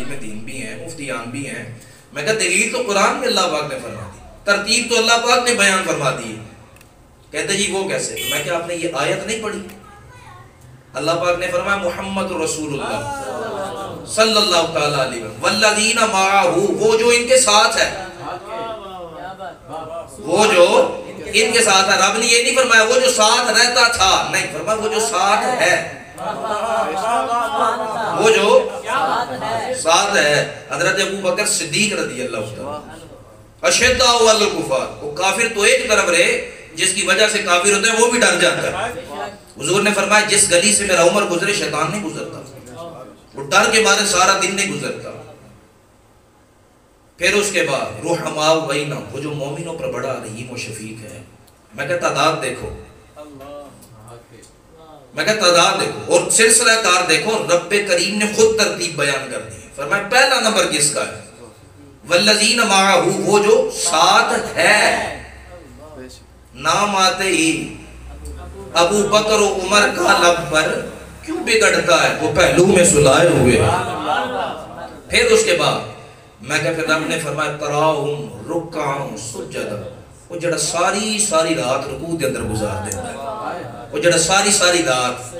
عالم دین بھی ہیں، مفتیان بھی ہیں. میں کہا دلیل تو قرآن میں اللہ پاک نے فرما دی، ترتیب تو اللہ پاک نے بیان فرما دی ہے. کہتے جی وہ کیسے؟ میں کہ آپ نے یہ آیت نہیں پڑھی؟ اللہ پاک نے فرمایا محمد رسول اللہ صلی اللہ تعالیٰ علیہ وسلم والذین معہ، وہ جو ان کے ساتھ ہے، وہ جو ان کے ساتھ ہے. رب نے یہ نہیں فرمایا وہ جو ساتھ رہتا تھا، نہیں فرمایا وہ جو ساتھ ہے، وہ جو ساتھ ہے. حضرت ابو بکر صدیق رضی اللہ عنہ اشداء علی الکفار، وہ کافر تو ایک طرف رہے جس کی وجہ سے کافر ہوتے ہیں وہ بھی ڈر جاتا ہے. حضور نے فرمایا جس گلی سے میرا عمر گزرے شیطان نہیں گزرتا، وہ ڈر کے بارے سارا دن نہیں گزرتا. پھر اس کے بعد رحماء بینہم، وہ جو مومنوں پر بڑا رحیم و شفیق ہے. میں کہتا تعداد دیکھو، میں کہتا تعداد دیکھو اور سلسلہ کار دیکھو. رب کریم نے خود ترتیب بیان کر دی. فرمایا پہلا نمبر کس کا ہے؟ والذین معہ، وہ جو ساتھ ہے. نام آتے ہی ابو بکر و عمر کا لب پر کیوں بگڑتا ہے؟ وہ پہلو میں سلائے ہوئے. پھر اس کے بعد میں کہ پھر رب نے فرمایا تراہم رکعا سجدا، وہ جڑا ساری رات رکوع کے اندر گزار دیتا ہے، وہ جڑا ساری رات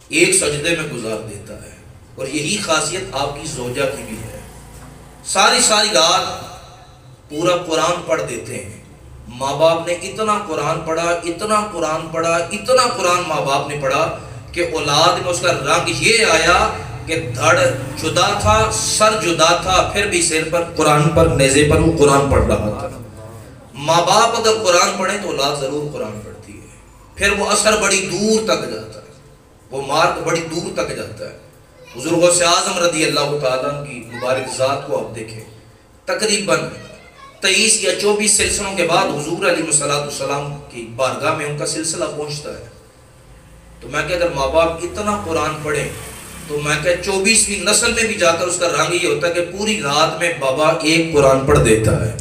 ایک سجدے میں گزار دیتا ہے. اور یہی خاصیت آپ کی زوجہ کی بھی ہے، ساری رات پورا قرآن پڑھ دیتے ہیں. ماں باپ نے اتنا قرآن پڑھا، اتنا قرآن پڑھا، اتنا قرآن ماں باپ نے پڑھا کہ اولاد میں اس کا رنگ یہ آیا کہ دھڑ جدا تھا، سر جدا تھا، پھر بھی سر پر قرآن پر نیزے پر وہ قرآن پڑھ رہا تھا. ماں باپ اگر قرآن پڑھیں تو اولاد ضرور قرآن پڑھتی ہے. پھر وہ اثر بڑی دور تک جاتا ہے، وہ مارک بڑی دور تک جاتا ہے. حضور غوث اعظم رضی اللہ تعالیٰ کی مبارک ذات کو آپ دیکھیں، تقریباً 23 یا 24 سلسلوں کے بعد حضور علیہ السلام کی بارگاہ میں ان کا سلسلہ پہنچتا ہے. تو میں کہ اگر ماں باپ اتنا قرآن پڑھیں تو میں کہ 24ویں نسل میں بھی جا کر اس کا رنگ یہ ہوتا ہے کہ پوری رات میں بابا ایک قرآن پڑھ دیتا ہے.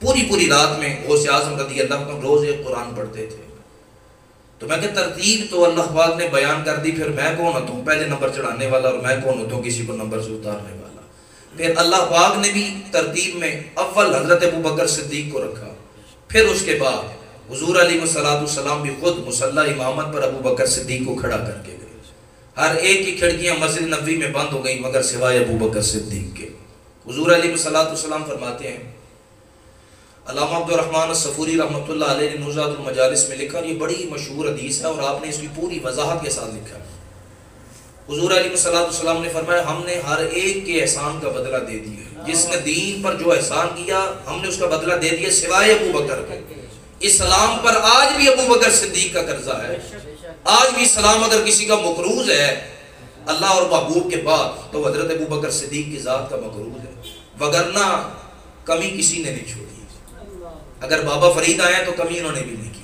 پوری رات میں غوث اعظم رضی اللہ عنہ روز ایک قرآن پڑھتے تھے. تو میں کہ ترتیب تو اللہ پاک نے بیان کر دی. پھر میں کون ہوتا ہوں پہلے نمبر چڑھانے والا، اور میں کون ہوتا ہوں کسی کو نمبر سے اتارنے والا. پھر اللہ پاک نے بھی ترتیب میں اول حضرت ابو بکر صدیق کو رکھا. پھر اس کے بعد حضور علیہ السلام بھی خود مصلی امامت پر ابو بکر صدیق کو کھڑا کر کے گئے. ہر ایک کی کھڑکیاں مسجد نبوی میں بند ہو گئی مگر سوائے ابو بکر صدیق کے. حضور علیہ السلام فرماتے ہیں، علامہ عبد الرحمن الصفوری رحمۃ اللہ علیہ نے نزہۃ المجالس میں لکھا، یہ بڑی مشہور حدیث ہے اور آپ نے اس کی پوری وضاحت کے ساتھ لکھا ہے. حضور علیہ السلام نے فرمایا ہم نے ہر ایک کے احسان کا بدلہ دے دیا. جس نے دین پر جو احسان کیا ہم نے اس کا بدلہ دے دیا سوائے ابو بکر کے. اسلام پر آج بھی ابو بکر صدیق کا قرضہ ہے. آج بھی اسلام اگر کسی کا مقروض ہے اللہ اور محبوب کے بعد تو حضرت ابو بکر صدیق کی ذات کا مقروض ہے، وگرنہ کمی کسی نے نہیں چھوڑی. اگر بابا فرید آئے تو کمی انہوں نے بھی نہیں کی.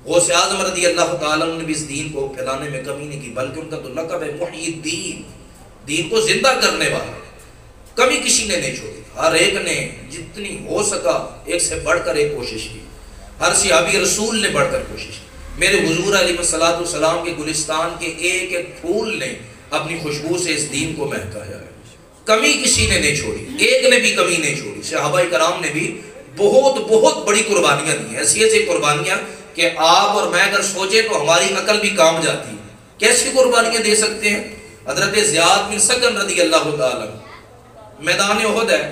غوث اعظم رضی اللہ تعالیٰ نے بھی اس دین کو پھیلانے میں کمی نہیں کی، بلکہ ان کا تو لقب ہے محیی الدین، دین کو زندہ کرنے والا. کمی کسی نے نہیں چھوڑی. ہر ایک نے جتنی ہو سکا ایک سے بڑھ کر ایک کوشش کی. ہر صحابی رسول نے بڑھ کر کوشش کی. میرے حضور علیہ السلام کے گلستان کے ایک ایک پھول نے اپنی خوشبو سے اس دین کو مہکایا ہے. کمی کسی نے نہیں چھوڑی، ایک نے بھی کمی نہیں چھوڑی. صحابہ کرام نے بھی بہت بڑی قربانیاں دی ہیں، ایسی قربانیاں کہ آپ اور میں اگر سوچیں تو ہماری عقل بھی کام جاتی ہے. کیسی قربانیاں دے سکتے ہیں؟ حضرت زیاد بن سکن رضی اللہ تعالیٰ میدان احد ہے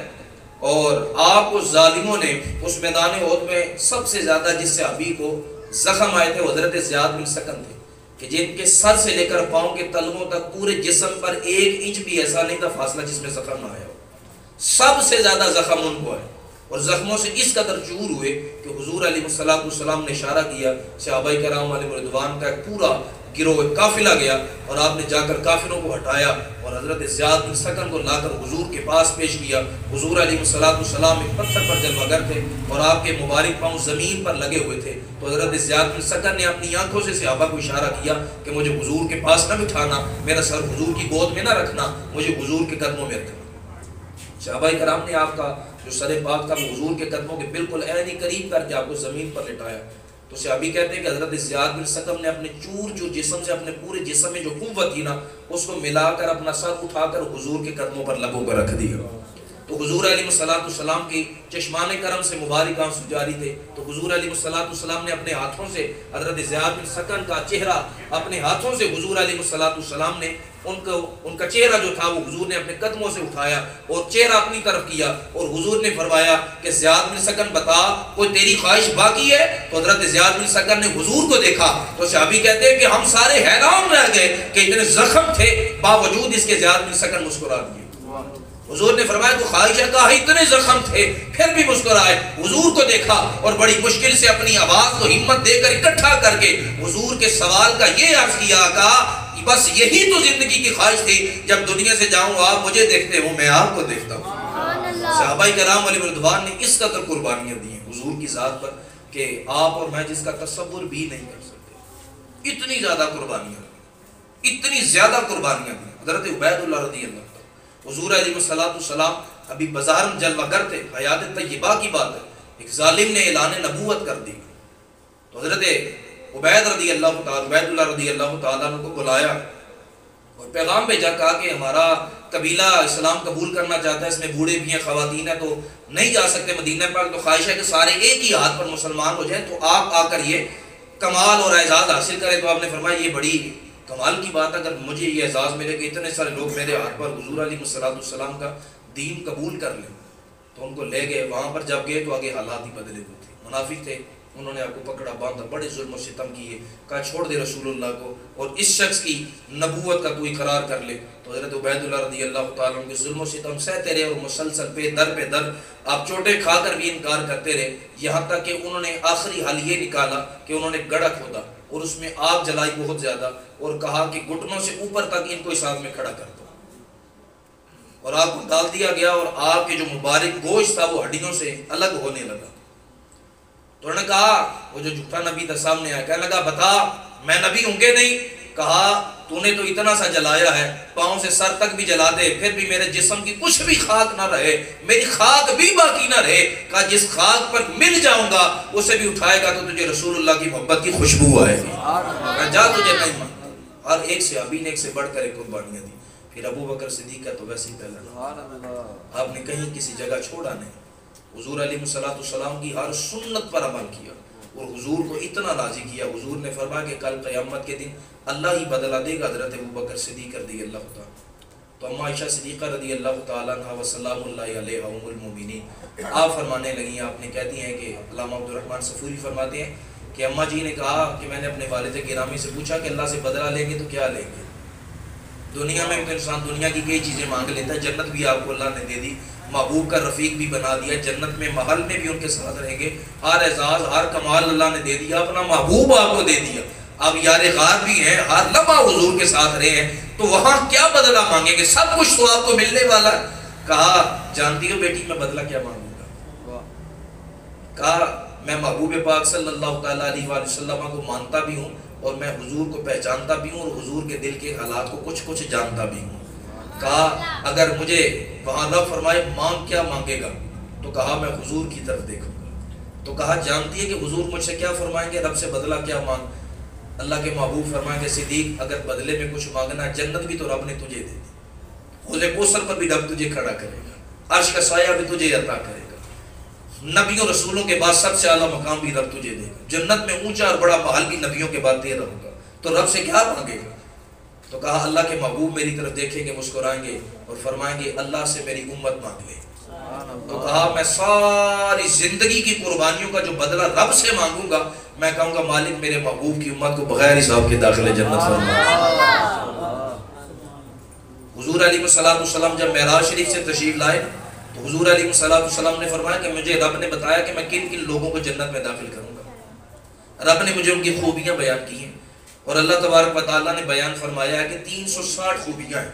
اور آپ اس ظالموں نے اس میدان احد میں سب سے زیادہ جس صحابی کو زخم آئے تھے وہ حضرت زیاد بن سکن تھے کہ جن کے سر سے لے کر پاؤں کے تلووں تک پورے جسم پر 1 انچ بھی ایسا نہیں تھا فاصلہ جس میں زخم نہ آیا ہو. سب سے زیادہ زخم ان کو ہے اور زخموں سے اس قدر چور ہوئے کہ حضور علیہ السلام نے اشارہ کیا. صحابہ کرام علیہ رضوان کا ایک پورا گروہ قافلہ گیا اور آپ نے جا کر کافروں کو ہٹایا اور حضرت زیاد بن سکن کو لا کر حضور کے پاس پیش کیا. حضور علیہ السلام ایک پتھر پر جلوگر تھے اور آپ کے مبارک پاؤں زمین پر لگے ہوئے تھے. تو حضرت زیاد بن سکن نے اپنی آنکھوں سے صحابہ کو اشارہ کیا کہ مجھے حضور کے پاس نہ بٹھانا، میرا سر حضور کی گود میں نہ رکھنا، مجھے حضور کے قدموں میں رکھنا. صحابہ کرام نے آپ کا جو سر پاک تھا وہ حضور کے قدموں کے بالکل عین قریب کر کے آپ کو زمین پر لٹایا. تو صحابی کہتے ہیں کہ حضرت زیاد بن سقم نے اپنے چور جو جسم سے اپنے پورے جسم میں جو قوت تھی نا اس کو ملا کر اپنا سر اٹھا کر حضور کے قدموں پر لبوں پر رکھ دیا. تو حضور علیہ السلام کی چشمان کرم سے مبارک آنسو جاری تھے. تو حضور علیہ السلام نے اپنے ہاتھوں سے حضرت زیاد بن سقم کا چہرہ اپنے ہاتھوں سے حضور علیہ السلام نے ان کا چہرہ جو تھا وہ حضور نے اپنے قدموں سے اٹھایا اور چہرہ اپنی طرف کیا اور حضور نے فرمایا کہ زیاد بن سقم بتا کوئی تیری خواہش باقی ہے؟ تو حضرت زیاد بن سقم نے حضور کو دیکھا تو صحابی کہتے ہیں کہ ہم سارے حیران رہ گئے کہ اتنے زخم تھے باوجود اس کے زیاد بن سقم مسکرا دیے. حضور نے فرمایا تو خواہش کہا اتنے زخم تھے پھر بھی مسکرائے. حضور کو دیکھا اور بڑی مشکل سے اپنی آواز کو ہمت دے کر اکٹھا کر کے حضور کے سوال کا یہ عرض کیا آقا بس یہی تو زندگی کی خواہش تھی جب دنیا سے جاؤں آپ مجھے دیکھتے ہوں میں آپ کو دیکھتا ہوں. صحابہ کرام علیہ رضوان نے اس قدر قربانیاں دی ہیں حضور کی ذات پر کہ آپ اور میں جس کا تصور بھی نہیں کر سکتے. اتنی زیادہ قربانیاں اتنی زیادہ قربانیاں دی. حضرت عبید اللہ رضی اللہ حضور علیہ السلام ابھی بظاہر جلوہ گر تھے. حیات طیبہ کی بات ہے. ایک ظالم نے اعلان نبوت کر دی تو حضرت عبید اللہ رضی اللہ تعالیٰ عنہ کو بلایا اور پیغام بھیجا کہا کہ ہمارا قبیلہ اسلام قبول کرنا چاہتا ہے اس میں بوڑھے بھی ہیں خواتین ہیں تو نہیں جا سکتے مدینہ پاک. تو خواہش ہے کہ سارے ایک ہی ہاتھ پر مسلمان ہو جائیں تو آپ آ کر یہ کمال اور اعزاز حاصل کریں. تو آپ نے فرمایا یہ بڑی کمال کی بات اگر مجھے یہ اعزاز ملے کہ اتنے سارے لوگ میرے ہاتھ پر حضور علیہ السلام کا دین قبول کر لیں. تو ان کو لے گئے. وہاں پر جب گئے تو آگے حالات ہی بدلے ہوئے تھے. منافق تھے. انہوں نے آپ کو پکڑا باندھا بڑے ظلم و ستم کیے. کہا چھوڑ دے رسول اللہ کو اور اس شخص کی نبوت کا تو اقرار کر لے. تو حضرت عبید اللہ رضی اللہ تعالیٰ عنہ کے ظلم و ستم سہتے رہے اور مسلسل پہ در آپ چوٹے کھا کر بھی انکار کرتے رہے. یہاں تک کہ انہوں نے آخری حل یہ نکالا کہ انہوں نے گڑھا کھودا اور اس میں آگ جلائی بہت زیادہ اور کہا کہ گھٹنوں سے اوپر تک ان کو اس آگ میں کھڑا کر دو اور آگ کو ڈال دیا گیا اور آگ کے جو مبارک گوشت تھا وہ ہڈیوں سے الگ ہونے لگا. تو انہوں نے کہا وہ جو جھوٹا نبی تھا سامنے آیا کہنے لگا بتا میں نبی ہوں گے نہیں؟ کہا تو نے تو اتنا سا جلایا ہے پاؤں سے سر تک بھی جلا دے پھر بھی میرے جسم کی کچھ بھی خاک نہ رہے میری خاک بھی باقی نہ رہے. کہا جس خاک پر مل جاؤں گا اسے بھی اٹھائے گا تو تجھے رسول اللہ کی محبت کی خوشبو آئے گی. جا تجھے نہیں مانتا. ہر ایک صحابی نے ایک سے بڑھ کر ایک قربانیاں دی. پھر ابو بکر صدیق کا تو ویسے ہی پہلا آپ نے کہیں کسی جگہ چھوڑا نہیں. حضور علیہ السلام کی ہر سنت پر عمل کیا اور حضور کو اتنا راضی کیا. حضور نے فرمایا کہ کل قیامت کے دن اللہ ہی بدلہ دے گا حضرت ابو بکر صدیق رضی اللہ تعالیٰ. تو اما عائشہ صدیقہ رضی اللہ تعالیٰ عنہ وسلام اللہ علیہ ام المومنین آپ فرمانے لگی ہیں. آپ نے کہتی ہیں کہ علامہ عبد الرحمن صفوری فرماتے ہیں کہ اماں جی نے کہا کہ میں نے اپنے والد گرامی سے پوچھا کہ اللہ سے بدلہ لیں گے تو کیا لیں گے؟ دنیا میں تو انسان دنیا کی کئی چیزیں مانگ لیتا ہے. جنت بھی آپ کو اللہ نے دے دی محبوب کا رفیق بھی بنا دیا جنت میں محل میں بھی ان کے ساتھ رہیں گے. ہر اعزاز ہر کمال اللہ نے دے دیا اپنا محبوب آپ کو دے دیا. اب یار غار بھی ہیں ہر لمحہ حضور کے ساتھ رہے ہیں تو وہاں کیا بدلہ مانگیں گے؟ سب کچھ تو آپ کو ملنے والا. کہا جانتی ہو بیٹی میں بدلہ کیا مانگوں گا؟ کہا میں محبوب پاک صلی اللہ تعالیٰ علیہ وآلہ وسلم کو مانتا بھی ہوں اور میں حضور کو پہچانتا بھی ہوں اور حضور کے دل کے حالات کو کچھ جانتا بھی ہوں. کہا اگر مجھے وہاں رب فرمائے مانگ کیا مانگے گا؟ تو کہا میں حضور کی طرف دیکھوں گا. تو کہا جانتی ہے کہ حضور مجھ سے کیا فرمائیں گے؟ رب سے بدلہ کیا مانگ؟ اللہ کے محبوب فرمائیں گے صدیق اگر بدلے میں کچھ مانگنا ہے جنت بھی تو رب نے تجھے دے دی. حوض کوثر پر بھی رب تجھے کھڑا کرے گا. عرش کا سایہ بھی تجھے عطا کرے گا. نبیوں رسولوں کے بعد سب سے اعلیٰ مقام بھی رب تجھے دے گا. جنت میں اونچا اور بڑا محل بھی نبیوں کے بعد تیرا ہوگا. تو رب سے کیا مانگے گا؟ تو کہا اللہ کے محبوب میری طرف دیکھیں گے مسکرائیں گے اور فرمائیں گے اللہ سے میری امت مانگ لے. تو کہا میں ساری زندگی کی قربانیوں کا جو بدلہ رب سے مانگوں گا میں کہوں گا مالک میرے محبوب کی امت کو بغیر حساب کے داخل جنت فرما. حضور علیہ السلام جب معراج شریف سے تشریف لائے تو حضور علیہ السلام نے فرمایا کہ مجھے رب نے بتایا کہ میں کن کن لوگوں کو جنت میں داخل کروں گا. رب نے مجھے ان کی خوبیاں بیان کی ہیں اور اللہ تبارک و تعالیٰ نے بیان فرمایا ہے کہ 360 خوبیاں ہیں.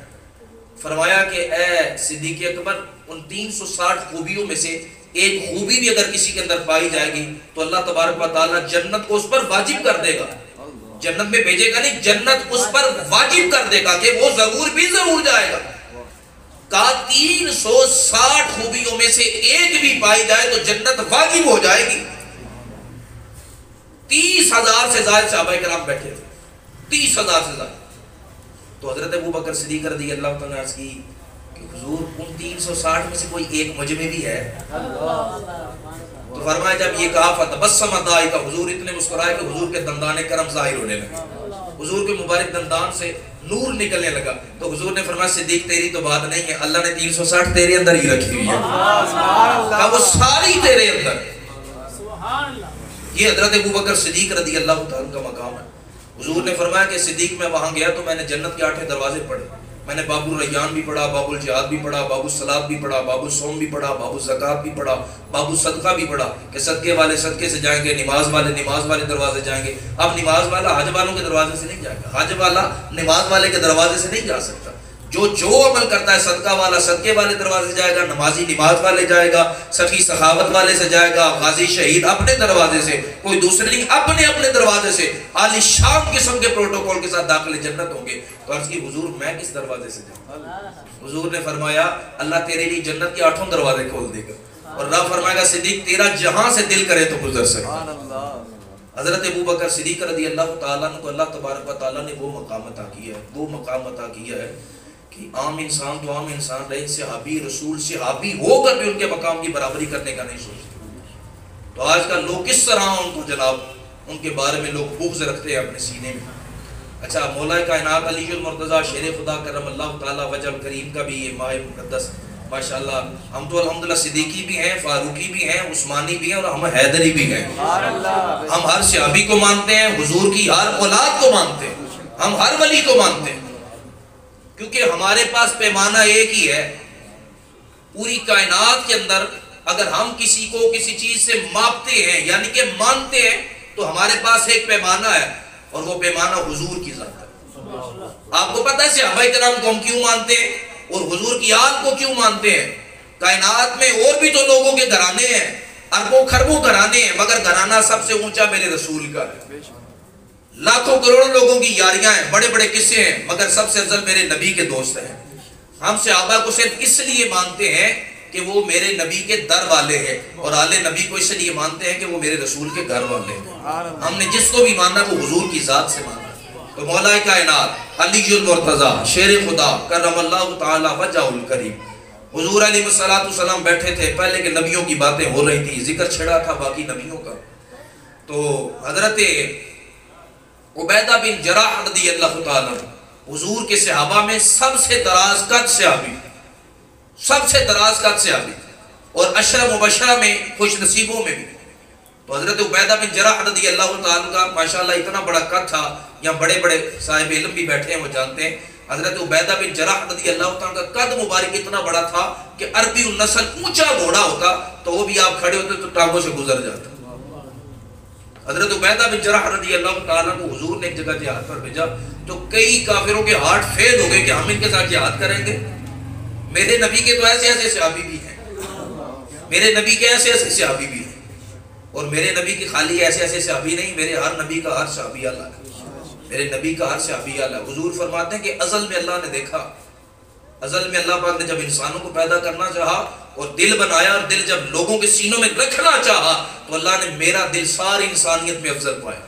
فرمایا کہ اے صدیق اکبر ان 360 خوبیوں میں سے ایک خوبی بھی اگر کسی کے اندر پائی جائے گی تو اللہ تبارک و تعالیٰ جنت کو اس پر واجب کر دے گا. جنت میں بھیجے گا نہیں جنت اس پر واجب کر دے گا کہ وہ ضرور بھی ضرور جائے گا. کہا 360 خوبیوں میں سے ایک بھی پائی جائے تو جنت واجب ہو جائے گی. 30,000 سے زائد صحابہ کرام بیٹھے تھے، 30,000 سے زائد. تو حضرت ابوبکر صدیق رضی اللہ تعالیٰ عنہ کی کہ حضور ان 360 میں سے کوئی ایک مجھ میں بھی ہے. تو فرمایا جب یہ کہا فتبسم ضاحکا، حضور اتنے مسکرائے کہ حضور کے دندان کرم ظاہر ہونے لگے، حضور کے مبارک دندان سے نور نکلنے لگا. تو حضور نے فرمایا صدیق تیری تو بات نہیں ہے، اللہ نے 360 تیرے اندر ہی رکھی ہوئی ہے، کہا وہ ساری تیرے اندر. یہ حضرت ابوبکر صدیق رضی اللہ تعالیٰ کا مقام ہے. حضور نے فرمایا کہ صدیق میں وہاں گیا تو میں نے جنت کے 8 دروازے پڑھے. میں نے باب الریان بھی پڑھا، باب الجہاد بھی پڑھا، باب الصلاۃ بھی پڑھا، باب الصوم بھی پڑھا، باب الزکات بھی پڑھا، باب الصدقہ بھی پڑھا کہ صدقے والے صدقے سے جائیں گے، نماز والے نماز والے دروازے جائیں گے. اب نماز والا حج والوں کے دروازے سے نہیں جائے گا، حج والا نماز والے کے دروازے سے نہیں جا سکتا. جو عمل کرتا ہے صدقہ والا صدقے والے دروازے جائے گا، نمازی نماز والے جائے گا، سخی سخاوت والے سے جائے گا، غازی شہید اپنے دروازے سے، کوئی دوسرے نہیں، اپنے اپنے دروازے سے عالی شان قسم کے پروٹوکول کے ساتھ داخل جنت ہوں گے. تو عرض کی حضور میں کس دروازے سے جاؤں؟ حضور نے فرمایا اللہ تیرے لیے جنت کے 8 دروازے کھول دے گا، اور رب فرمائے گا صدیق تیرا جہاں سے دل کرے تو گزر سکتا. حضرت ابوبکر صدیق رضی اللہ تعالیٰ کو اللہ تبارک و تعالیٰ نے وہ مقام عطا کیا ہے، وہ مقام عطا کیا ہے کہ عام انسان تو عام انسان رہے، صحابی رسول صحابی ہو کر بھی ان کے مقام کی برابری کرنے کا نہیں سوچتے. تو آج کل لوگ کس طرح ان کو جناب ان کے بارے میں لوگ بغض رکھتے ہیں اپنے سینے میں. اچھا مولا کائنات علی المرتضیٰ شیر خدا کرم اللہ تعالیٰ وجہ کریم کا بھی یہ ماہ مقدس ماشاءاللہ. ہم تو الحمدللہ صدیقی بھی ہیں، فاروقی بھی ہیں، عثمانی بھی ہیں، اور ہم حیدری بھی ہیں. ہم ہر صحابی کو مانتے ہیں، حضور کی ہر اولاد کو مانتے ہیں، ہم ہر ولی کو مانتے ہیں، کیونکہ ہمارے پاس پیمانہ ایک ہی ہے. پوری کائنات کے اندر اگر ہم کسی کو کسی چیز سے ماپتے ہیں یعنی کہ مانتے ہیں تو ہمارے پاس ایک پیمانہ ہے، اور وہ پیمانہ حضور کی ذات ہے. آپ کو پتہ ہے صحابہ کرام کو ہم کیوں مانتے ہیں اور حضور کی آل کو کیوں مانتے ہیں؟ کائنات میں اور بھی تو لوگوں کے گھرانے ہیں، اربوں خربوں گھرانے ہیں، مگر گھرانہ سب سے اونچا میرے رسول کا ہے. لاکھوں کروڑوں لوگوں کی یاریاں ہیں، بڑے بڑے قصے ہیں، مگر سب سے افضل میرے نبی کے دوست ہیں. ہم صحابہ کو صرف اس لیے مانتے ہیں کہ وہ میرے نبی کے در والے ہیں، اور آل نبی کو اس لیے مانتے ہیں کہ وہ میرے رسول کے گھر والے ہیں. ہم نے جس کو بھی مانا وہ حضور کی ذات سے مانا. تو مولا کائنات علی المرتضیٰ شیر خدا کرم اللہ تعالی وجہ الکریم، حضور علیہ السلام بیٹھے تھے، پہلے کے نبیوں کی باتیں ہو رہی تھی، ذکر چھڑا تھا باقی نبیوں کا. تو حضرت عبیدہ بن جراح رضی اللہ تعالیٰ حضور کے صحابہ میں سب سے دراز قد صحابی، سب سے دراز قد صحابی، اور عشرہ مبشرہ میں خوش نصیبوں میں بھی. تو حضرت عبیدہ بن جراح رضی اللہ تعالیٰ کا ماشاءاللہ اتنا بڑا قد تھا، یہاں بڑے بڑے صاحب علم بھی بیٹھے ہیں وہ جانتے ہیں. حضرت عبیدہ بن جراح رضی اللہ تعالیٰ کا قد مبارک اتنا بڑا تھا کہ عربی النسل اونچا گھوڑا ہوتا تو وہ بھی آپ کھڑے ہوتے تو ٹانگوں سے گزر جاتا. حضرت عبیدہ بن جراح رضی اللہ تعالیٰ کو حضور نے ایک جگہ جہاد پر بھیجا تو کئی کافروں کے ہارٹ فیل ہو گئے کہ ہم ان کے ساتھ جہاد کریں گے. میرے نبی کے تو ایسے ایسے صحابی بھی ہیں، میرے نبی کے ایسے ایسے صحابی بھی ہیں، اور میرے نبی کی خالی ایسے ایسے صحابی نہیں، میرے ہر نبی کا ہر صحابی اللہ ہے، میرے نبی کا ہر صحابی اللہ ہے. حضور فرماتے ہیں کہ ازل میں اللہ نے دیکھا، ازل میں اللہ پاک نے جب انسانوں کو پیدا کرنا چاہا اور دل بنایا، اور دل جب لوگوں کے سینوں میں رکھنا چاہا تو اللہ نے میرا دل ساری انسانیت میں افضل پایا.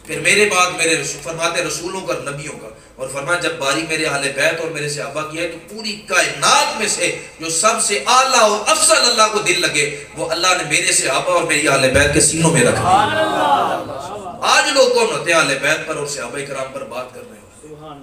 پھر میرے بعد میرے فرماتے رسولوں کا نبیوں کا، اور فرمایا جب باری میرے اہل بیت اور میرے صحابہ کی ہے تو پوری کائنات میں سے جو سب سے اعلیٰ اور افضل اللہ کو دل لگے وہ اللہ نے میرے صحابہ اور میری اہل بیت کے سینوں میں رکھا. آج لوگ کون ہوتے ہیں اہل بیت پر اور صحابہ کرام پر بات کر رہے ہیں؟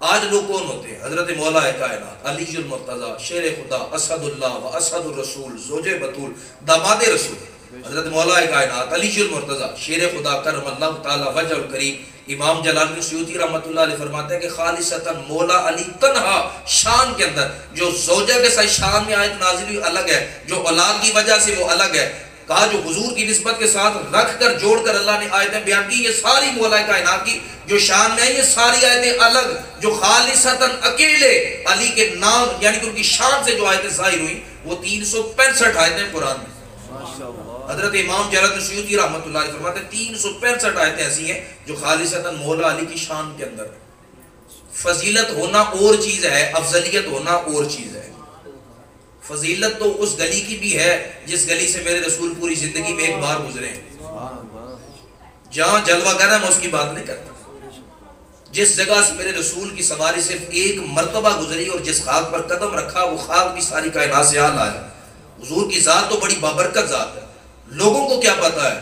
آج لوگ کون ہوتے ہیں؟ حضرت مولا کائنات علی المرتضیٰ شیر خدا اسد اللہ و اسد الرسول زوج بطول داماد رسول، حضرت مولا کائنات علی المرتضیٰ شیر خدا کرم اللہ تعالی وجہ الکریم. امام جلال الدین سیوطی رحمۃ اللہ علیہ فرماتے ہیں کہ خالصتاً مولا علی تنہا شان کے اندر جو زوجہ کے ساتھ شان میں آیت نازل ہوئی الگ ہے، جو اولاد کی وجہ سے وہ الگ ہے. کہا جو حضور کی نسبت کے ساتھ رکھ کر جوڑ کر اللہ نے آیتیں بیان کی، یہ ساری مولا کائنات کی جو شان میں ہے یہ ساری آیتیں الگ، جو خالصتاً اکیلے علی کے نام یعنی کہ ان کی شان سے جو آیتیں ظاہر ہوئی وہ 365 آیتیں قرآن میں. حضرت امام جلال الدین سیوطی رحمۃ اللہ علیہ فرماتے ہیں 365 آیتیں ایسی ہیں جو خالصتاً مولا علی کی شان کے اندر. فضیلت ہونا اور چیز ہے، افضلیت ہونا اور چیز ہے. فضیلت تو اس گلی کی بھی ہے جس گلی سے میرے رسول پوری زندگی میں ایک بار گزرے ہیں. جہاں جلوہ گر ہے میں اس کی بات نہیں کرتا. جس جگہ سے میرے رسول کی سواری صرف ایک مرتبہ گزری اور جس خاک پر قدم رکھا وہ خاک بھی ساری کائنات سے آل آیا. حضور کی ذات تو بڑی بابرکت ذات ہے. لوگوں کو کیا پتا ہے؟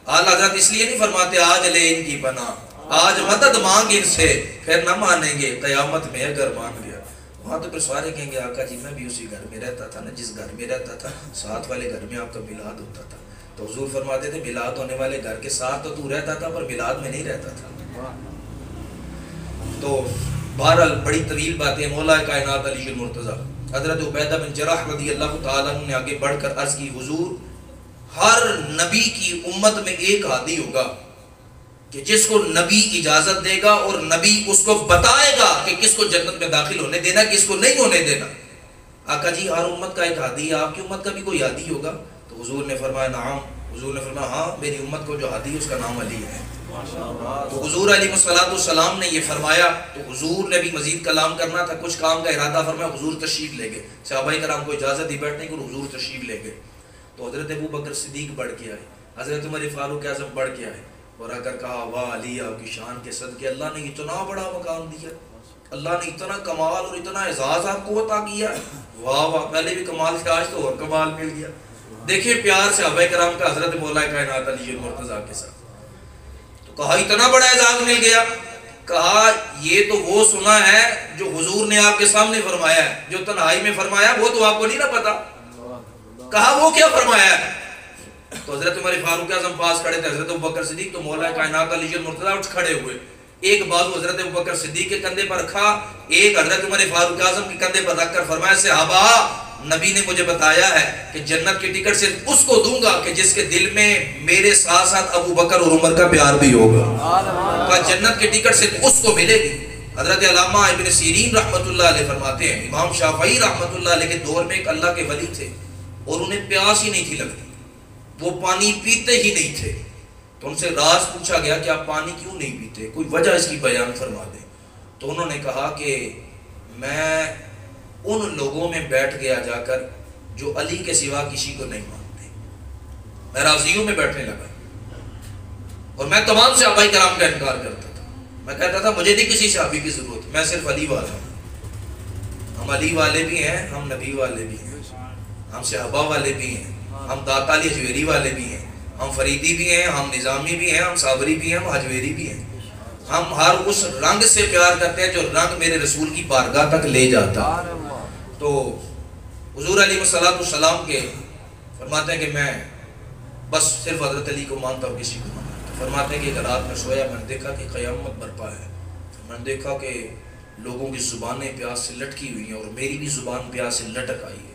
اعلیٰ حضرت اس لیے نہیں فرماتے آج لے ان کی پناہ, آج مدد مانگ ان سے, پھر نہ مانیں گے قیامت میں اگر مان گیا. وہاں تو پھر سارے کہیں گے آقا جی میں بھی اسی گھر میں رہتا تھا نا جس گھر میں رہتا تھا, ساتھ والے گھر میں آپ کا میلاد ہوتا تھا. تو حضور فرماتے تھے میلاد ہونے والے گھر کے ساتھ تو رہتا تھا پر میلاد میں نہیں رہتا تھا. تو بہرحال بڑی طویل باتیں. مولا کائنات علی المرتضیٰ حضرت عبیدہ بن جراح رضی اللہ تعالیٰ عنہ نے آگے بڑھ کر عرض کی حضور ہر نبی کی امت میں ایک ہادی ہوگا کہ جس کو نبی اجازت دے گا اور نبی اس کو بتائے گا کہ کس کو جنت میں داخل ہونے دینا کس کو نہیں ہونے دینا. آقا جی ہر امت کا ایک ہادی ہے, آپ کی امت کا بھی کوئی ہادی ہوگا؟ تو حضور نے فرمایا نعم. حضور نے فرمایا ہاں میری امت کو جو ہادی ہے اس کا نام علی ہے. تو حضور علیہ السلام نے یہ فرمایا تو حضور نے بھی مزید کلام کرنا تھا, کچھ کام کا ارادہ فرمایا, حضور تشریف لے گئے. صحابہ کرام کو اجازت دی بیٹھنے کی اور حضور تشریف لے گئے. تو حضرت ابو بکر صدیق بڑھ کے آئے, حضرت عمر فاروق اعظم بڑھ کے آئے اور آ کر کہا واہ علی آپ کی شان کے صدقے اللہ نے اتنا بڑا مقام دیا, اللہ نے اتنا کمال اور اتنا اعزاز آپ کو عطا کیا, واہ واہ. پہلے بھی کمال تھا آج تو اور کمال مل گیا. دیکھیں پیار سے صحابہ کرام کا حضرت مولا کائنات علی المرتضیٰ کے ساتھ. تو کہا اتنا بڑا اعزاز مل گیا. کہا یہ تو وہ سنا ہے جو حضور نے آپ کے سامنے فرمایا ہے, جو تنہائی میں فرمایا وہ تو آپ کو نہیں نہ پتا. کہا وہ کیا فرمایا ہے؟ تو حضرت عمر فاروق اعظم پاس کھڑے تھے, حضرت ابوبکر صدیق تو مولا کائنات علی المرتضیٰ اٹھ کھڑے ہوئے. ایک بازو حضرت ابوبکر صدیق کے کندھے پر رکھا, ایک حضرت عمر فاروق اعظم کے کندھے پر رکھ کر فرمایا صحابہ نبی نے مجھے بتایا ہے کہ جنت کی ٹکٹ صرف اس کو دوں گا کہ جس کے دل میں میرے ساتھ ساتھ ابو بکر اور عمر کا پیار بھی ہوگا. کہ جنت کی ٹکٹ صرف اس کو ملے گی. حضرت علامہ ابن سیرین رحمت اللہ علیہ فرماتے ہیں امام شافعی رحمت اللہ علیہ کے دور میں ایک اللہ کے ولی تھے اور انہیں پیاس ہی نہیں تھی لگتی, وہ پانی پیتے ہی نہیں تھے. تو ان سے راز پوچھا گیا کہ آپ پانی کیوں نہیں پیتے, کوئی وجہ اس کی بیان فرما دیں. تو انہوں نے کہا کہ میں ان لوگوں میں بیٹھ گیا جا کر جو علی کے سوا کسی کو نہیں مانتے. میں راضیوں میں بیٹھنے لگا اور میں تمام صحابہ کرام کا انکار کرتا تھا. میں کہتا تھا مجھے نہیں کسی صحابی کی ضرورت, میں صرف علی والا ہوں. ہم علی والے بھی ہیں, ہم نبی والے بھی ہیں, ہم صحابہ والے بھی ہیں, ہم داتا علی حجویری والے بھی ہیں, ہم فریدی بھی ہیں, ہم نظامی بھی ہیں, ہم صابری بھی ہیں, ہم حجویری بھی ہیں. ہم ہر اس رنگ سے پیار کرتے ہیں جو رنگ میرے رسول کی بارگاہ تک لے جاتا. تو حضور علیہ السلام کے فرماتے ہیں کہ میں بس صرف حضرت علی کو مانتا ہوں, کسی کو مانتا. فرماتے ہیں کہ ایک رات میں سویا, میں نے دیکھا کہ قیامت برپا ہے. میں نے دیکھا کہ لوگوں کی زبانیں پیاس سے لٹکی ہوئی ہیں اور میری بھی زبان پیاس سے لٹک آئی ہے.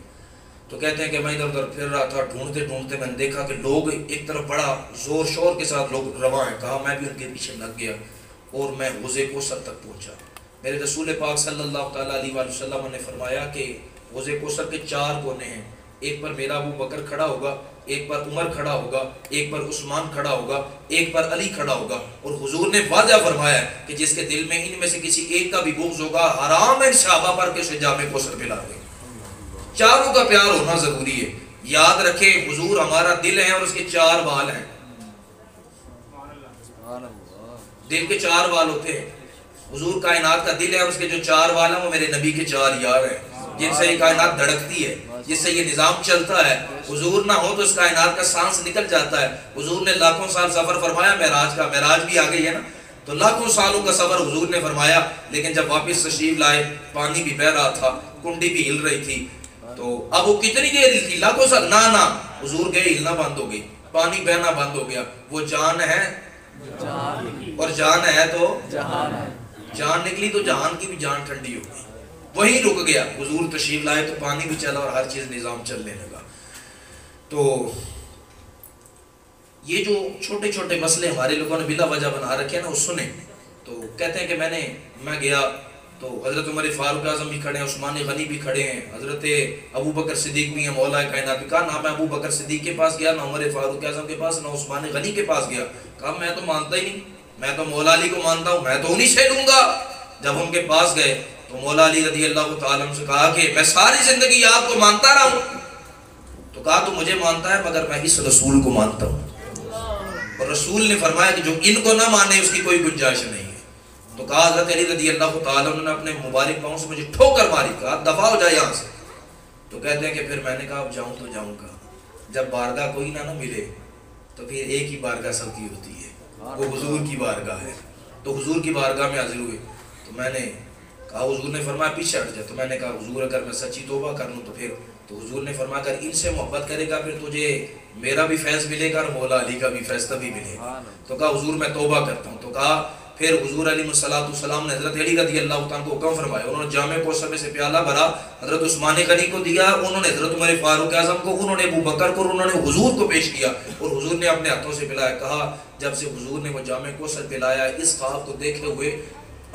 تو کہتے ہیں کہ میں ادھر ادھر پھر رہا تھا, ڈھونڈتے ڈھونڈتے میں نے دیکھا کہ لوگ ایک طرف بڑا زور شور کے ساتھ لوگ رواں ہیں. کہا میں بھی ان کے پیچھے لگ گیا اور میں حوض کوثر تک پہنچا. میرے رسول پاک صلی اللہ تعالیٰ علیہ وآلہ وسلم نے فرمایا کہ حوض کوثر کے 4 کونے ہیں, ایک پر میرا ابو بکر کھڑا ہوگا, ایک پر عمر کھڑا ہوگا, ایک پر عثمان کھڑا ہوگا, ایک پر علی کھڑا ہوگا. اور حضور نے واضح فرمایا کہ جس کے دل میں ان میں سے کسی ایک کا بھی بغض ہوگا حرام ہے صحابہ پر کہ اسے جام کوثر پلا دے. چاروں کا پیار ہونا ضروری ہے. یاد رکھیں حضور ہمارا دل ہے اور اس کے 4 وال ہیں. دل کے 4 وال ہوتے ہیں. حضور کائنات کا دل ہے اور اس کے جو 4 وال ہیں وہ میرے نبی کے 4 یار ہیں جن سے یہ کائنات دھڑکتی ہے, جس سے یہ نظام چلتا ہے. حضور نہ ہو تو اس کائنات کا سانس نکل جاتا ہے. حضور نے لاکھوں سال سفر فرمایا معراج کا, معراج بھی آ گئی ہے نا, تو لاکھوں سالوں کا سفر حضور نے فرمایا. لیکن جب واپس تشریف لائے پانی بھی بہ رہا تھا, کنڈی بھی ہل رہی تھی. تو اب وہ کتنی دیر ہلتی, لاکھوں سال نہ حضور گئے ہلنا بند ہو گئی, پانی بہنا بند ہو گیا. وہ جان ہے اور جان ہے تو جان نکلی تو جہان کی بھی جان ٹھنڈی ہو گئی, وہیں رک گیا. حضور تشریف لائے تو پانی بھی چلا اور ہر چیز نظام چلنے لگا. تو یہ جو چھوٹے چھوٹے مسئلے ہمارے لوگوں نے بلا وجہ بنا رکھے ہیں نا, اس سنیں. تو کہتے ہیں کہ میں گیا تو حضرت عمر فاروق اعظم بھی کھڑے ہیں, عثمان غنی بھی کھڑے ہیں, حضرت ابو بکر صدیق بھی ہیں, مولا کائنات بھی. کہا نہ میں ابو بکر صدیق کے پاس گیا, نہ عمر فاروق اعظم کے پاس, نہ عثمان غنی کے پاس گیا. کہا میں تو مانتا ہی نہیں, میں تو مولا علی کو مانتا ہوں, میں تو انہی سے لوں گا. جب ان کے پاس گئے تو مولا علی رضی اللہ تعالیٰ عنہ سے کہا کہ میں ساری زندگی آپ کو مانتا رہا ہوں. تو کہا تو مجھے مانتا ہے مگر میں اس رسول کو مانتا ہوں. اور رسول نے فرمایا کہ جو ان کو نہ مانے اس کی کوئی گنجائش نہیں ہے. تو کہا حضرت علی رضی اللہ تعالیٰ عنہ نے اپنے مبارک پاؤں سے مجھے ٹھوکر ماری, کہا دفع ہو جائے یہاں سے. تو کہتے ہیں کہ پھر میں نے کہا اب جاؤں تو جاؤں کہاں, جب بارگاہ کوئی نہ ملے تو پھر ایک ہی بارگاہ سب کی ہوتی ہے, وہ حضور کی بارگاہ ہے. تو حضور کی بارگاہ میں حاضر ہوئے. تو میں نے کہا, حضور نے فرمایا پیچھے ہٹ جائے. تو میں نے کہا حضور اگر میں سچی توبہ کر لوں تو پھر, تو حضور نے فرمایا اگر ان سے محبت کرے گا پھر تجھے میرا بھی فیض ملے گا اور مولا علی کا بھی فیض تبھی ملے گا. تو کہا حضور میں توبہ کرتا ہوں. تو کہا پھر حضور علیہ السلام نے حضرت علی رضی اللہ عنہ کو حکم فرمایا, انہوں نے جامع کوثر میں سے پیالہ بھرا, حضرت عثمان غنی کو دیا, انہوں نے حضرت عمر فاروق اعظم کو, انہوں نے ابو بکر کو, انہوں نے حضور کو پیش کیا اور حضور نے اپنے ہاتھوں سے پلایا. کہا جب سے حضور نے وہ جامع کوثر پلایا, اس خواب کو دیکھے ہوئے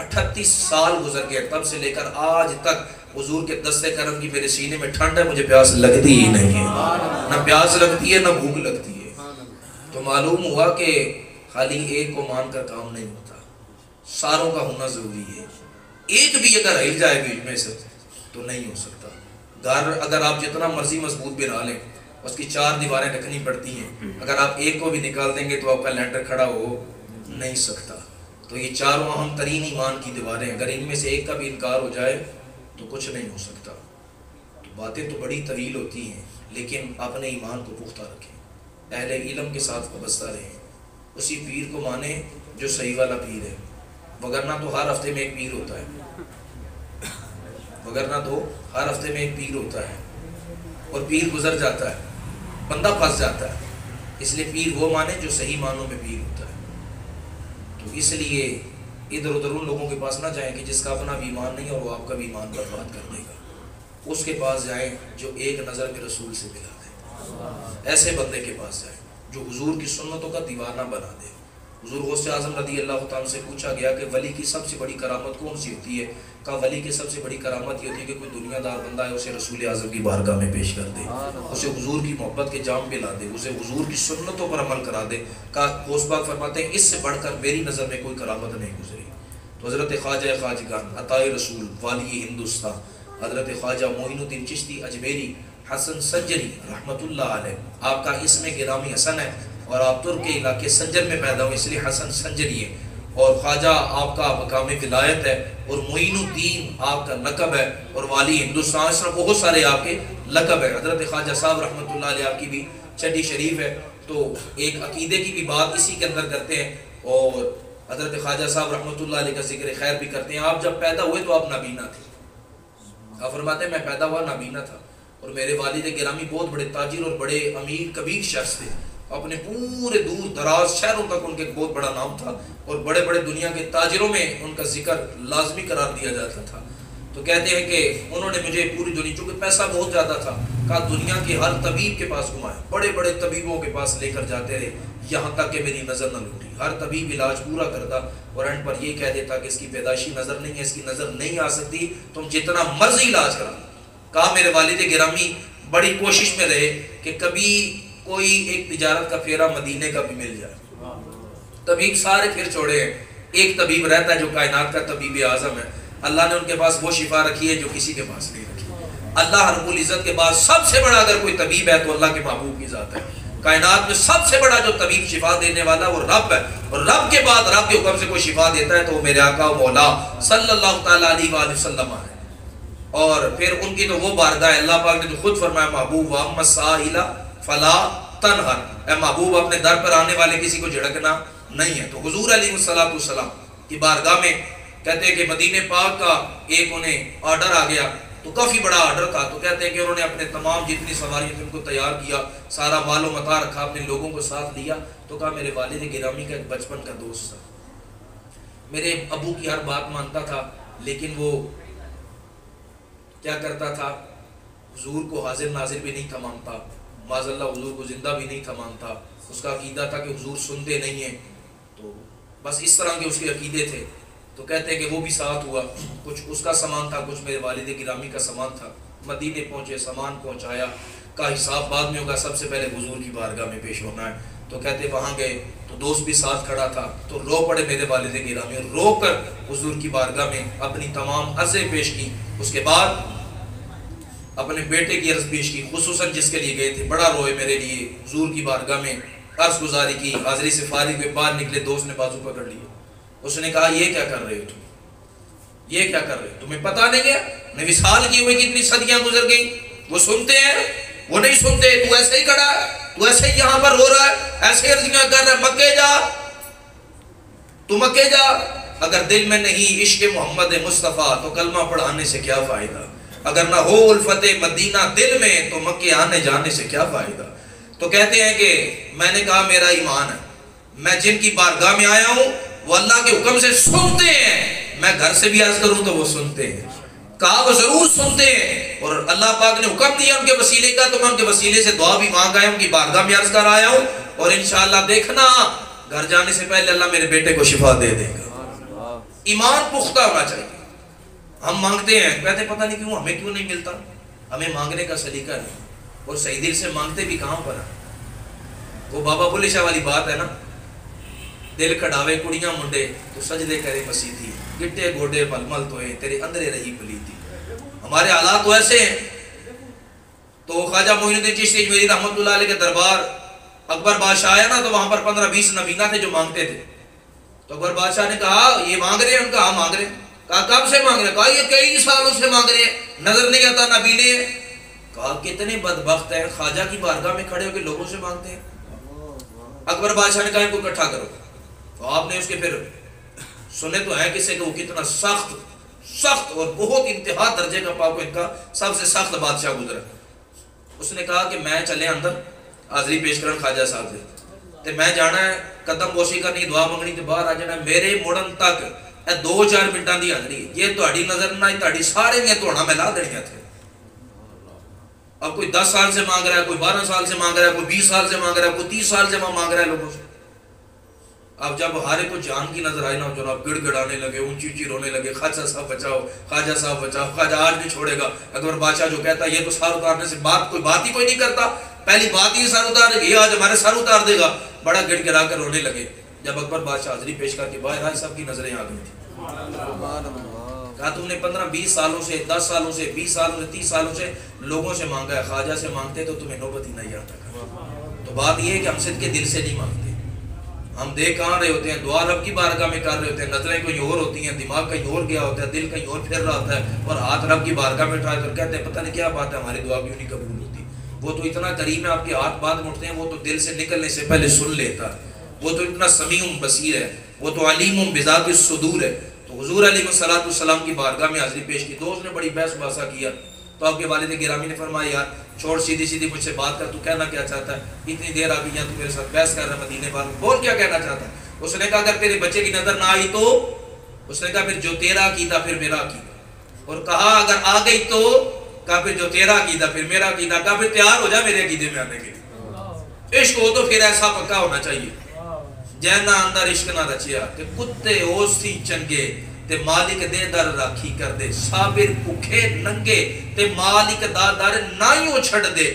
38 سال گزر گئے, تب سے لے کر آج تک حضور کے دستے کرم کی میرے سینے میں ٹھنڈ ہے, مجھے پیاس لگتی ہی نہیں ہے, نہ پیاس لگتی ہے نہ بھوک لگتی ہے. تو معلوم ہوا کہ خالی ایک کو مان کر کام نہیں ہوتا, ساروں کا ہونا ضروری ہے. ایک بھی اگر ہل جائے بیچ میں سے تو نہیں ہو سکتا. گھر اگر آپ جتنا مرضی مضبوط بنا لیں, اس کی 4 دیواریں رکھنی پڑتی ہیں, اگر آپ ایک کو بھی نکال دیں گے تو آپ کا لینٹر کھڑا ہو نہیں سکتا. تو یہ چاروں اہم ترین ایمان کی دیواریں, اگر ان میں سے ایک کا بھی انکار ہو جائے تو کچھ نہیں ہو سکتا. تو باتیں تو بڑی طویل ہوتی ہیں, لیکن اپنے ایمان کو پختہ رکھیں, اہل علم کے ساتھ وابستہ رہیں, اسی پیر کو مانیں جو صحیح والا پیر ہے, وگرنہ تو ہر ہفتے میں ایک پیر ہوتا ہے, وگرنہ تو ہر ہفتے میں ایک پیر ہوتا ہے اور پیر گزر جاتا ہے, بندہ پھنس جاتا ہے. اس لیے پیر وہ مانے جو صحیح معنوں میں پیر ہوتا ہے. تو اس لیے ادھر ادھر ان لوگوں کے پاس نہ جائیں کہ جس کا اپنا بھی ایمان نہیں اور وہ آپ کا بھی ایمان برباد کر دے گا. اس کے پاس جائیں جو ایک نظر میں رسول سے ملا دے, ایسے بندے کے پاس جائیں جو حضور کی سنتوں کا دیوانہ بنا دے. حضور غوث اعظم رضی اللہ تعالیٰ سے پوچھا گیا کہ ولی کی سب سے بڑی کرامت کون سی ہوتی ہے؟ کہا ولی کی سب سے بڑی کرامت یہ ہوتی ہے کہ کوئی دنیا دار بندہ ہے اسے رسول اعظم کی بارگاہ میں پیش کر دے, اسے حضور کی محبت کے جام پہ لا دے, اسے حضور کی سنتوں پر عمل کرا دے. کہا غوث پاک فرماتے ہیں اس سے بڑھ کر میری نظر میں کوئی کرامت نہیں گزری. تو حضرت خواجہ خواجگان عطائے رسول والی ہندوستان حضرت خواجہ معین الدین چشتی اجمیری حسن سنجری رحمت اللہ علیہ, آپ کا اسم گرامی حسن ہے اور آپ ترک کے علاقے سنجر میں پیدا ہوئے اس لیے حسن سنجری ہے, اور خواجہ آپ کا مقام ولایت ہے, اور معین الدین آپ کا لقب ہے, اور والی ہندوستان, اس طرح بہت سارے آپ کے لقب ہے. حضرت خواجہ صاحب رحمت اللہ علیہ آپ کی بھی چڈی شریف ہے. تو ایک عقیدے کی بھی بات اسی کے اندر کرتے ہیں, اور حضرت خواجہ صاحب رحمت اللہ علیہ کا ذکر خیر بھی کرتے ہیں. آپ جب پیدا ہوئے تو آپ نابینا تھے. آپ فرماتے ہیں میں پیدا ہوا نابینا تھا, اور میرے والد گرامی بہت بڑے تاجر اور بڑے امیر کبیر شخص تھے, اپنے پورے دور دراز شہروں تک ان کے بہت بڑا نام تھا, اور بڑے بڑے دنیا کے تاجروں میں ان کا ذکر لازمی قرار دیا جاتا تھا. تو کہتے ہیں کہ انہوں نے مجھے پوری دنیا, چونکہ پیسہ بہت زیادہ تھا, کہا دنیا کے ہر طبیب کے پاس گھمائے, بڑے بڑے طبیبوں کے پاس لے کر جاتے رہے, یہاں تک کہ میری نظر نہ لوٹی. ہر طبیب علاج پورا کرتا اور اینڈ پر یہ کہہ دیتا کہ اس کی پیدائشی نظر نہیں ہے, اس کی نظر نہیں آ سکتی, تم جتنا مرضی علاج کرا. کہا میرے والد گرامی بڑی کوشش میں رہے کہ کبھی کوئی ایک تجارت کا پھیرا مدینے کا بھی مل جائے. طبیب سارے پھر چھوڑے ہیں, ایک طبیب رہتا ہے جو کائنات کا طبیب اعظم ہے. اللہ نے ان کے پاس وہ شفا رکھی ہے جو کسی کے پاس نہیں رکھی. اللہ رب العزت کے بعد سب سے بڑا اگر کوئی طبیب ہے تو اللہ کے محبوب کی ذات ہے. کائنات میں سب سے بڑا جو طبیب شفا دینے والا وہ رب ہے, اور رب کے بعد رب کے حکم سے کوئی شفا دیتا ہے تو وہ میرے آقا و مولا صلی اللہ تعالیٰ علیہ وآلہ وسلم ہے. اور پھر ان کی تو وہ بارگاہ ہے, اللہ پاک نے تو خود فرمایا محبوب وَأَمَّا السَّائِلَ فَلَا تَنْهَرْ, اے محبوب اپنے در پر آنے والے کسی کو جھڑکنا نہیں ہے. تو حضور علیہ السلام کی بارگاہ میں کہتے ہیں کہ مدینہ پاک کا ایک انہیں آرڈر آ گیا, تو کافی بڑا آرڈر تھا. تو کہتے ہیں کہ انہوں نے اپنے تمام جتنی سواریاں تھیں ان کو تیار کیا, سارا مال و متاع رکھا, اپنے لوگوں کو ساتھ لیا. تو کہا میرے والد گرامی کا ایک بچپن کا دوست تھا, میرے ابو کی ہر بات مانتا تھا, لیکن وہ کیا کرتا تھا, حضور کو حاضر ناظر بھی نہیں تھا مانتا, معاذ اللہ حضور کو زندہ بھی نہیں تھا مانتا. اس کا عقیدہ تھا کہ حضور سنتے نہیں ہیں, تو بس اس طرح کے اس کے عقیدے تھے. تو کہتے ہیں کہ وہ بھی ساتھ ہوا, کچھ اس کا سامان تھا, کچھ میرے والد گرامی کا سامان تھا. مدینے پہنچے, سامان پہنچایا, کا حساب بعد میں ہوگا, سب سے پہلے حضور کی بارگاہ میں پیش ہونا ہے. تو کہتے وہاں گئے تو دوست بھی ساتھ کھڑا تھا, تو رو پڑے میرے والد گرامی, اور رو کر حضور کی بارگاہ میں اپنی تمام عرضیں پیش کی. اس کے بعد اپنے بیٹے کی عرض پیش کی, خصوصاً جس کے لیے گئے تھے, بڑا روئے میرے لیے حضور کی بارگاہ میں. عرض گزاری کی، حاضری سے فارغ ہوئے باہر نکلے، دوست نے بازو پکڑ لیے. اس نے کہا یہ کیا کر رہے ہو تم، یہ کیا کر رہے ہو، تمہیں پتہ نہیں ہے میں وصال کی ہوئے کتنی صدیاں گزر گئی. وہ سنتے ہیں وہ نہیں سنتے، تو ایسے ہی کھڑا ہے، تو ایسے ہی یہاں پر رو رہا ہے، ایسے عرضیاں کر رہا ہے. مکے جا، تو مکے جا. اگر دل میں نہیں عشق محمد مصطفیٰ تو کلمہ پڑھانے سے کیا فائدہ، اگر نہ ہو الفت مدینہ دل میں تو مکے آنے جانے سے کیا فائدہ. تو کہتے ہیں کہ میں نے کہا میرا ایمان ہے، میں جن کی بارگاہ میں آیا ہوں وہ اللہ کے حکم سے سنتے ہیں، میں گھر سے بھی عرض کروں تو وہ سنتے ہیں. کہا وہ ضرور سنتے ہیں، اور اللہ پاک نے حکم دیا ان کے وسیلے کا، تو میں ان کے وسیلے سے دعا بھی مانگ آیا ہوں، ان کی بارگاہ میں عرض کر آیا ہوں، اور انشاءاللہ دیکھنا گھر جانے سے پہلے اللہ میرے بیٹے کو شفا دے دے گا. ایمان پختہ ہونا چاہیے. ہم مانگتے ہیں، کہتے پتہ نہیں کیوں ہمیں کیوں نہیں ملتا، ہمیں مانگنے کا سلیقہ نہیں، اور صحیح دل سے مانگتے بھی کہاں پر ہیں. وہ بابا بلے شاہ والی بات ہے نا، دل کھڑاوے کڑیاں منڈے تو سجدے کرے مسیحی، گٹے گوڑے مل مل توئے تیرے اندرے رہی پلیتی. ہمارے حالات تو ایسے ہیں. تو خواجہ معین الدین چشتی اجمیری رحمۃ اللہ علیہ کے دربار اکبر بادشاہ آیا نا، تو وہاں پر 15-20 نبینا تھے جو مانگتے تھے. تو اکبر بادشاہ نے کہا یہ مانگ رہے ہیں، ان کا ہاں مانگ رہے ہیں. کہا کب سے مانگ رہے ہیں؟ کہا یہ کئی سالوں سے مانگ رہے ہیں، نظر نہیں آتا نبینے. کہا کتنے بدبخت ہیں، خواجہ کی بارگاہ میں کھڑے ہو کے لوگوں سے مانگتے ہیں. اکبر بادشاہ نے کہا ان کو اکٹھا کرو. تو آپ نے اس کے پھر سنے تو ہیں کسے کہ وہ کتنا سخت اور بہت انتہا درجے کا پاک ان کا سب سے سخت بادشاہ گزرا. اس نے کہا کہ میں چلے اندر حاضری پیش کرن خواجہ صاحب دے تے میں جانا ہے قدم بوسی کرنی دعا منگنی تے باہر آ جانا ہے. میرے مڑن تک 2-4 منٹاں دی حاضری، یہ تہاڈی نظر نہ تہاڈی سارے نے توڑا میں لا دینیاں تھے. اب کوئی 10 سال سے مانگ رہا ہے، کوئی 12 سال سے مانگ رہا ہے، کوئی 20 سال سے مانگ رہا ہے، کوئی 30 سال سے مانگ رہا ہے لوگوں سے. اب جب ہارے کو جان کی نظر آئی نا، جناب گڑ گڑانے لگے، اونچی اونچی رونے لگے، خواجہ صاحب بچاؤ، خواجہ صاحب بچاؤ، خواجہ آج نہیں چھوڑے گا. اکبر بادشاہ جو کہتا ہے یہ تو سر اتارنے سے کوئی بات ہی کوئی نہیں کرتا، پہلی بات ہی سر اتار دے گا، یہ آج ہمارے سر اتار دے گا. بڑا گڑ گڑا کر رونے لگے. جب اکبر بادشاہ حاضری پیش کر کے باہر آئے، سب کی نظریں آ گئی تھی. کہا تم نے 15-20 سالوں سے، 10 سالوں سے، 20 سالوں سے، 30 سالوں سے لوگوں سے مانگا ہے، خواجہ سے مانگتے تو تمہیں نوبت ہی نہیں آتا. تو بات یہ ہے کہ ہم صدق کے دل سے نہیں مانگتے. ہم دیکھ کہاں رہے ہوتے ہیں، دعا رب کی بارگاہ میں کر رہے ہوتے ہیں، نظریں کوئی اور ہوتی ہیں، دماغ کہیں اور گیا ہوتا ہے، دل کہیں اور پھر رہا ہوتا ہے، اور ہاتھ رب کی بارگاہ میں اٹھا کر کہتے ہیں پتہ نہیں کیا بات ہے، ہماری دعا کیوں نہیں قبول ہوتی. وہ تو اتنا کریم ہے، آپ کے ہاتھ بات مڑتے ہیں، وہ تو دل سے نکلنے سے پہلے سن لیتا ہے. وہ تو اتنا سمیع بصیر ہے، وہ تو علیم بذات الصدور ہے. تو حضور علیہ السلام کی بارگاہ میں حاضری پیش کی. دوست نے بڑی بحث باسا کیا، تو آپ کے والد گرامی نے فرمایا یار چھوڑ، سیدھی سیدھی مجھ سے بات کر، تو کہنا کیا چاہتا ہے، اتنی دیر آ گئی ہے تو میرے ساتھ بحث کر رہا ہے مدینے والوں، بول کیا کہنا چاہتا ہے. اس نے کہا اگر تیرے بچے کی نظر نہ آئی تو، اس نے کہا پھر جو تیرا عقیدہ پھر میرا عقیدہ. اور کہا اگر آ گئی تو، کہا پھر جو تیرا عقیدہ پھر میرا عقیدہ. کہا پھر تیار ہو جا میرے عقیدے میں آنے کے لیے. عشق ہو تو پھر ایسا پکا ہونا چاہیے، جینا اندر عشق نہ رچیا کہ کتے اوسی چنگے تے مالک دے در راکھی کر دے، صابر بھوکے ننگے تے مالک دا در نائیوں چھڑ دے،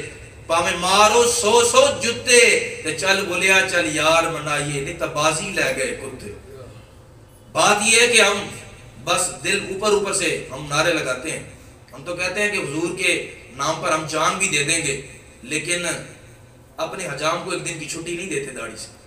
پاویں مارو 100 جتے تے چل بولیا چل یار منائیے، نہیں تبازی لے گئے کتے. بات یہ ہے کہ ہم بس دل اوپر سے ہم نعرے لگاتے ہیں. ہم تو کہتے ہیں کہ حضور کے نام پر ہم جان بھی دے دیں گے، لیکن اپنے حجام کو ایک دن کی چھٹی نہیں دیتے داڑھی سے.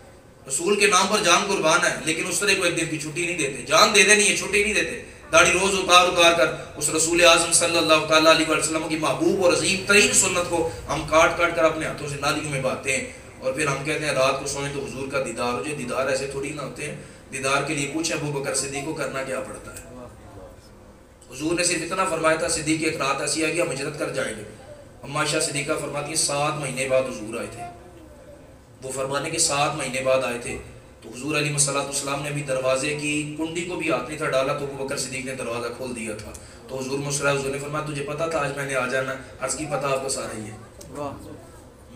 رسول کے نام پر جان قربان ہے، لیکن اس طرح کو ایک دن کی چھٹی نہیں دیتے. جان دے دینی ہے، چھٹی نہیں دیتے. داڑھی روز اتار کر اس رسول اعظم صلی اللہ تعالیٰ علیہ وسلم کی محبوب اور عظیم ترین سنت کو ہم کاٹ کر اپنے ہاتھوں سے نالیوں میں بہاتے ہیں. اور پھر ہم کہتے ہیں رات کو سوئیں تو حضور کا دیدار ہو جائے. دیدار ایسے تھوڑی نہ ہوتے ہیں. دیدار کے لیے پوچھیں ابو بکر صدیق کو کرنا کیا پڑتا ہے. حضور نے صرف اتنا فرمایا تھا صدیق ایک رات ایسی آئی کہ ہم ہجرت کر جائیں گے. اما عائشہ صدیقہ فرماتی ہیں 7 مہینے بعد حضور آئے تھے. وہ فرمانے کے 7 مہینے بعد آئے تھے. تو حضور علیہ السلام نے بھی دروازے کی کنڈی کو بھی ہاتھ نہیں تھا ڈالا تو ابو بکر صدیق نے دروازہ کھول دیا تھا. تو حضور مسکرائے، حضور نے فرمایا تجھے پتا تھا آج میں نے آ جانا؟ عرض کی پتہ آپ کو سارا ہی ہے.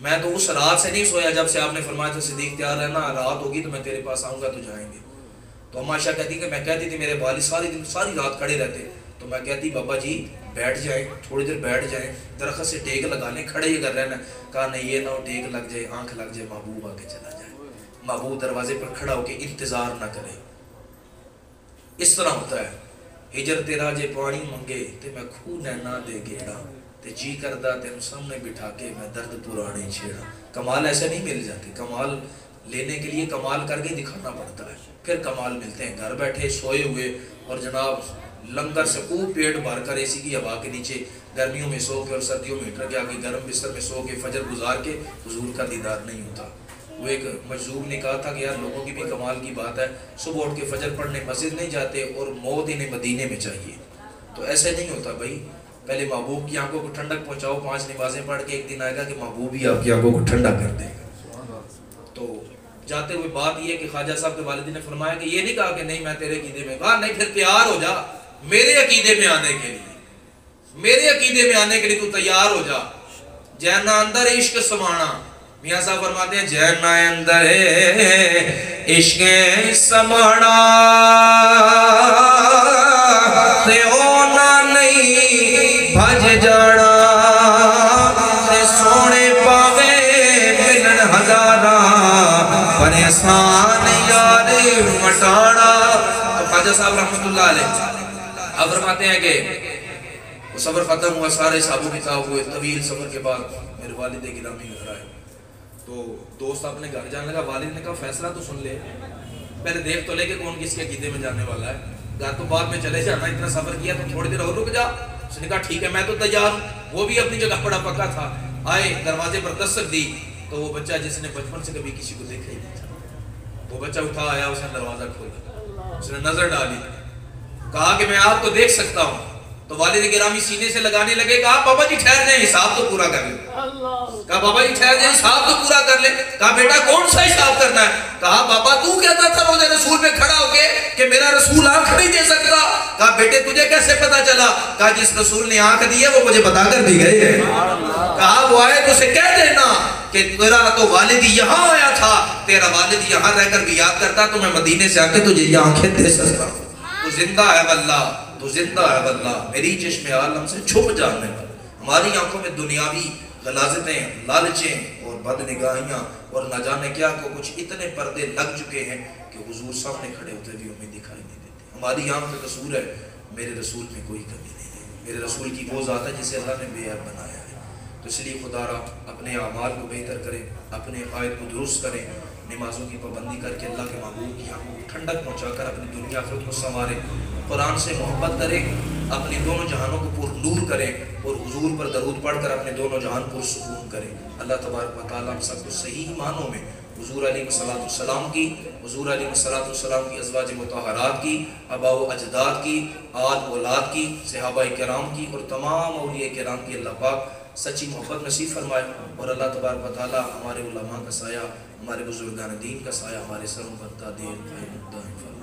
میں تو اس رات سے نہیں سویا جب سے آپ نے فرمایا تھا صدیق تیار رہنا، رات ہوگی تو میں تیرے پاس آؤں گا تو جائیں گے. تو اما عائشہ کہتی کہ میں کہتی تھی میرے والد ساری رات کھڑے رہتے، تو میں کہتی بابا جی بیٹھ جائیں، تھوڑی دیر بیٹھ جائیں، درخت سے ٹیک لگا لیں، کھڑے ہی کر رہنا. کہا نہیں یہ نہ ہو ٹیک لگ جائے، آنکھ لگ جائے، محبوب آ کے چلا جائے. محبوب دروازے پر کھڑا ہو کے انتظار نہ کرے. اس طرح ہوتا ہے. ہجر تیرا جے پانی منگے تے میں کھو نینا دے گیڑا، تے جی کردہ تینوں سامنے بٹھا کے میں درد پرانے چھیڑا. کمال ایسے نہیں مل جاتے. کمال لینے کے لیے کمال کر کے دکھانا پڑتا ہے، پھر کمال ملتے ہیں۔ گھر بیٹھے سوئے ہوئے اور جناب لنگر سے خوب پیٹ بھر کر اے سی کی ہوا کے نیچے گرمیوں میں سو کے اور سردیوں میں ہیٹر کے آگے گرم بستر میں سو کے فجر گزار کے حضور کا دیدار نہیں ہوتا۔ وہ ایک مجذوب نے کہا تھا کہ یار لوگوں کی بھی کمال کی بات ہے، صبح اٹھ کے فجر پڑھنے مسجد نہیں جاتے اور موت انہیں مدینے میں چاہیے۔ تو ایسے نہیں ہوتا بھائی، پہلے محبوب کی آنکھوں کو ٹھنڈک پہنچاؤ، 5 نمازیں پڑھ کے ایک دن آئے گا کہ محبوب ہی آپ کی آنکھوں کو ٹھنڈا کر دے گا۔ تو جاتے ہوئے بات یہ ہے کہ خواجہ صاحب کے والدین نے فرمایا کہ یہ نہیں کہا کہ نہیں میں تیرے عقیدے میں، کہا نہیں پھر تیار ہو جا میرے عقیدے میں آنے کے لیے، میرے عقیدے میں آنے کے لیے تو تیار ہو جا۔ جینا اندر عشق سمانا، میاں صاحب فرماتے ہیں جینا اندر عشق سمانا تے ہونا نہیں بھج جانا تے سونے پاوے ملن ہزارہ پریشان یار مٹانا۔ تو خواجہ صاحب رحمت اللہ علیہ آپ فرماتے ہیں کہ وہ سفر ختم ہوا، سارے صحابوں کی کتاب ہوئے، طویل سفر کے بعد میرے والد گرامی گھر آئے تو دوست اپنے گھر جانے لگا۔ والد نے کہا فیصلہ تو سن لے، پہلے دیکھ تو لے کہ کون کس کے عقیدے میں جانے والا ہے، گھر تو بعد میں چلے جانا، اتنا سفر کیا تو تھوڑی دیر اور رک جا۔ اس نے کہا ٹھیک ہے میں تو تیار ہوں۔ وہ بھی اپنی جگہ بڑا پکا تھا، آئے دروازے پر دستک دی تو وہ بچہ جس نے بچپن سے کبھی کسی کو دیکھا ہی نہیں تھا، وہ بچہ اٹھا آیا، اس نے دروازہ کھولا، اس نے نظر ڈالی، کہا کہ میں آپ کو دیکھ سکتا ہوں۔ تو والد گرامی سینے سے لگانے لگے، کہا بابا جی ٹھہر جائیں حساب تو پورا کر لیں، کہا بابا جی ٹھہر جائیں حساب تو پورا کر لیں۔ کہا بیٹا کون سا حساب کرنا ہے؟ کہا بابا تو کہتا تھا روزے رسول میں کھڑا ہو کے کہ میرا رسول آنکھ نہیں دے سکتا۔ کہا بیٹے تجھے کیسے پتا چلا؟ کہا جس رسول نے آنکھ دی ہے وہ مجھے بتا کر بھی گئے ہیں۔ کہا وہ آئے تو اسے کہہ دینا کہ تیرا تو والد یہاں آیا تھا، تیرا والد یہاں رہ کر بھی یاد کرتا تو میں مدینے سے آ کے تجھے یہ آنکھیں دے سکتا ہوں۔ تو زندہ ہے واللہ، تو زندہ ہے واللہ، میری چشم عالم سے چھپ جانے والا۔ ہماری آنکھوں میں دنیاوی غلاظتیں، لالچیں اور بد نگاہیاں اور نہ جانے کیا کو کچھ اتنے پردے لگ چکے ہیں کہ حضور سامنے کھڑے ہوتے بھی ہمیں دکھائی نہیں دیتے۔ ہماری آنکھ کا قصور ہے، میرے رسول میں کوئی کمی نہیں ہے، میرے رسول کی وہ ذات ہے جسے اللہ نے بے عیب بنایا ہے۔ تو اس لیے خدا را اپنے اعمال کو بہتر کریں، اپنے عقائد کو درست کریں، نمازوں کی پابندی کر کے اللہ کے محبوب کی آنکھوں کو ٹھنڈک پہنچا کر اپنی دنیا آخرت کو سنواریں، قرآن سے محبت کریں، اپنی دونوں جہانوں کو پر نور کریں اور حضور پر درود پڑھ کر اپنے دونوں جہان پر سکون کریں۔ اللہ تبارک و تعالیٰ ہم سب کو صحیح معنوں میں حضور علیہ السلام کی، حضور علیہ السلام کی ازواج مطہرات کی، آباء و اجداد کی، آل اولاد کی، صحابہ کرام کی اور تمام اولیاء کرام کی اللہ پاک سچی محبت نصیب فرمائے۔ اور اللہ تبارک و تعالیٰ ہمارے علماء کا سایہ، ہمارے بزرگان دین کا سایہ ہمارے سروں پر دائم فرمائے۔